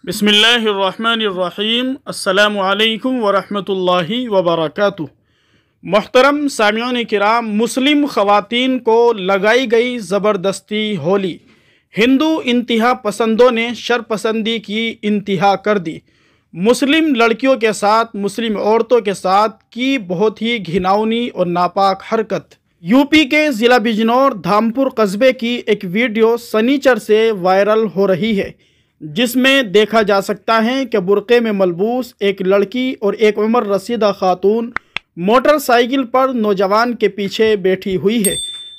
बिस्मिल्लाहिर्रहमानिर्रहीम। अस्सलामु अलैकुम वरहमतुल्लाहि वबरकातुह। मोहतरम सामिऊन किराम, मुस्लिम ख़वातीन को लगाई गई ज़बरदस्ती होली। हिंदू इंतहा पसंदों ने शरपसंदी की इंतहा कर दी। मुस्लिम लड़कियों के साथ, मुस्लिम औरतों के साथ की बहुत ही घिनौनी और नापाक हरकत। यूपी के ज़िला बिजनौर धामपुर कस्बे की एक वीडियो सनीचर से वायरल हो रही है, जिसमें देखा जा सकता है कि बुर्क़े में मलबूस एक लड़की और एक उम्र रसीदा खातून मोटरसाइकिल पर नौजवान के पीछे बैठी हुई है।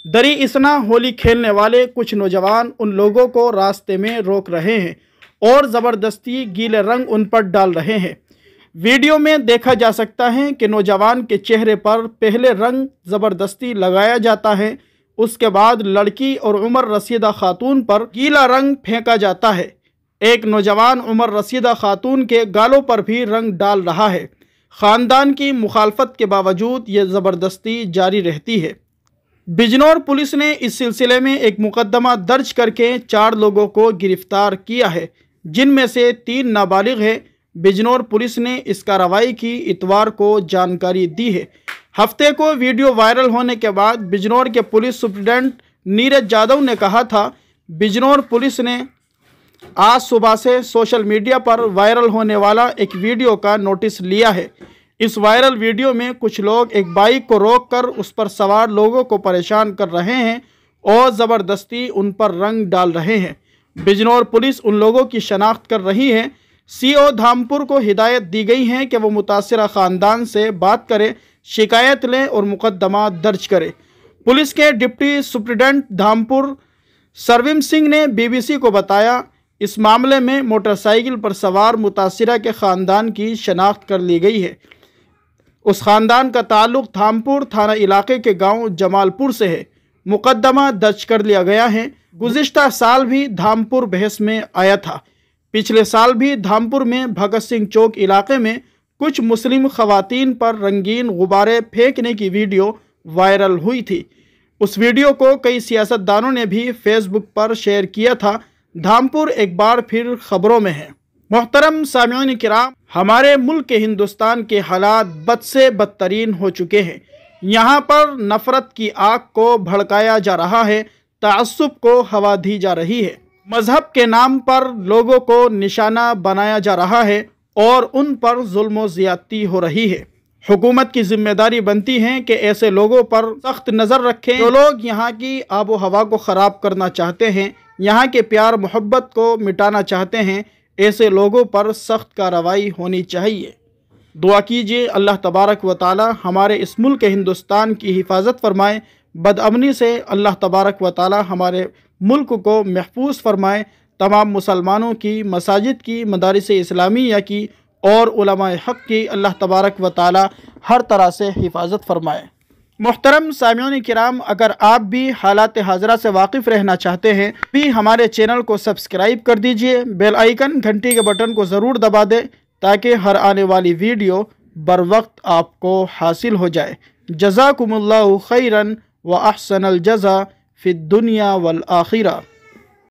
दरी इसना होली खेलने वाले कुछ नौजवान उन लोगों को रास्ते में रोक रहे हैं और ज़बरदस्ती गीले रंग उन पर डाल रहे हैं। वीडियो में देखा जा सकता है कि नौजवान के चेहरे पर पहले रंग ज़बरदस्ती लगाया जाता है, उसके बाद लड़की और उम्र रसीदा खातून पर गीला रंग फेंका जाता है। एक नौजवान उम्र रसीदा खातून के गालों पर भी रंग डाल रहा है। ख़ानदान की मुखालफत के बावजूद ये ज़बरदस्ती जारी रहती है। बिजनौर पुलिस ने इस सिलसिले में एक मुकदमा दर्ज करके 4 लोगों को गिरफ्तार किया है, जिनमें से 3 नाबालिग हैं। बिजनौर पुलिस ने इस कार्रवाई की इतवार को जानकारी दी है। हफ्ते को वीडियो वायरल होने के बाद बिजनौर के पुलिस सुप्रिटेंडेंट नीरज यादव ने कहा था, बिजनौर पुलिस ने आज सुबह से सोशल मीडिया पर वायरल होने वाला एक वीडियो का नोटिस लिया है। इस वायरल वीडियो में कुछ लोग एक बाइक को रोककर उस पर सवार लोगों को परेशान कर रहे हैं और ज़बरदस्ती उन पर रंग डाल रहे हैं। बिजनौर पुलिस उन लोगों की शनाख्त कर रही है। सीओ धामपुर को हिदायत दी गई है कि वो मुतासिरा ख़ानदान से बात करें, शिकायत लें और मुकदमा दर्ज करें। पुलिस के डिप्टी सुप्रिटेंडेंट धामपुर सरवीम सिंह ने BBC को बताया, इस मामले में मोटरसाइकिल पर सवार मुतासिरा के ख़ानदान की शनाख्त कर ली गई है। उस ख़ानदान का ताल्लुक़ धामपुर थाना इलाके के गांव जमालपुर से है। मुकदमा दर्ज कर लिया गया है। गुज़िश्ता साल भी धामपुर बहस में आया था। पिछले साल भी धामपुर में भगत सिंह चौक इलाके में कुछ मुस्लिम ख़वातीन पर रंगीन गुब्बारे फेंकने की वीडियो वायरल हुई थी। उस वीडियो को कई सियासतदानों ने भी फेसबुक पर शेयर किया था। धामपुर एक बार फिर खबरों में है। मोहतरम सामिऊन किराम, हमारे मुल्क के हिंदुस्तान के हालात बद से बदतरीन हो चुके हैं। यहाँ पर नफ़रत की आग को भड़काया जा रहा है, तअस्सुब को हवा दी जा रही है, मज़हब के नाम पर लोगों को निशाना बनाया जा रहा है और उन पर जुल्म व ज़्यादती हो रही है। हुकूमत की जिम्मेदारी बनती है कि ऐसे लोगों पर सख्त नज़र रखें जो लोग यहाँ की आबो हवा को ख़राब करना चाहते हैं, यहाँ के प्यार मोहब्बत को मिटाना चाहते हैं। ऐसे लोगों पर सख्त कार्रवाई होनी चाहिए। दुआ कीजिए अल्लाह तबारक व ताला हमारे इस मुल्क हिंदुस्तान की हिफाजत फरमाए। बदअमनी से अल्लाह तबारक व ताला हमारे मुल्क को महफूज फरमाए। तमाम मुसलमानों की, मसाजिद की, मदारिस इस्लामिया की और उलमाए हक़ की अल्लाह तबारक व ताला हर तरह से हिफाजत फरमाए। मोहतरम सामिऊन किराम, अगर आप भी हालात हाज़रा से वाकिफ़ रहना चाहते हैं भी हमारे चैनल को सब्सक्राइब कर दीजिए। बेल आइकन घंटी के बटन को ज़रूर दबा दें ताकि हर आने वाली वीडियो बर वक्त आपको हासिल हो जाए। जज़ाकुमुल्लाहु खैरन व अहसनल जज़ा फ़िद दुनिया वल आखिरा।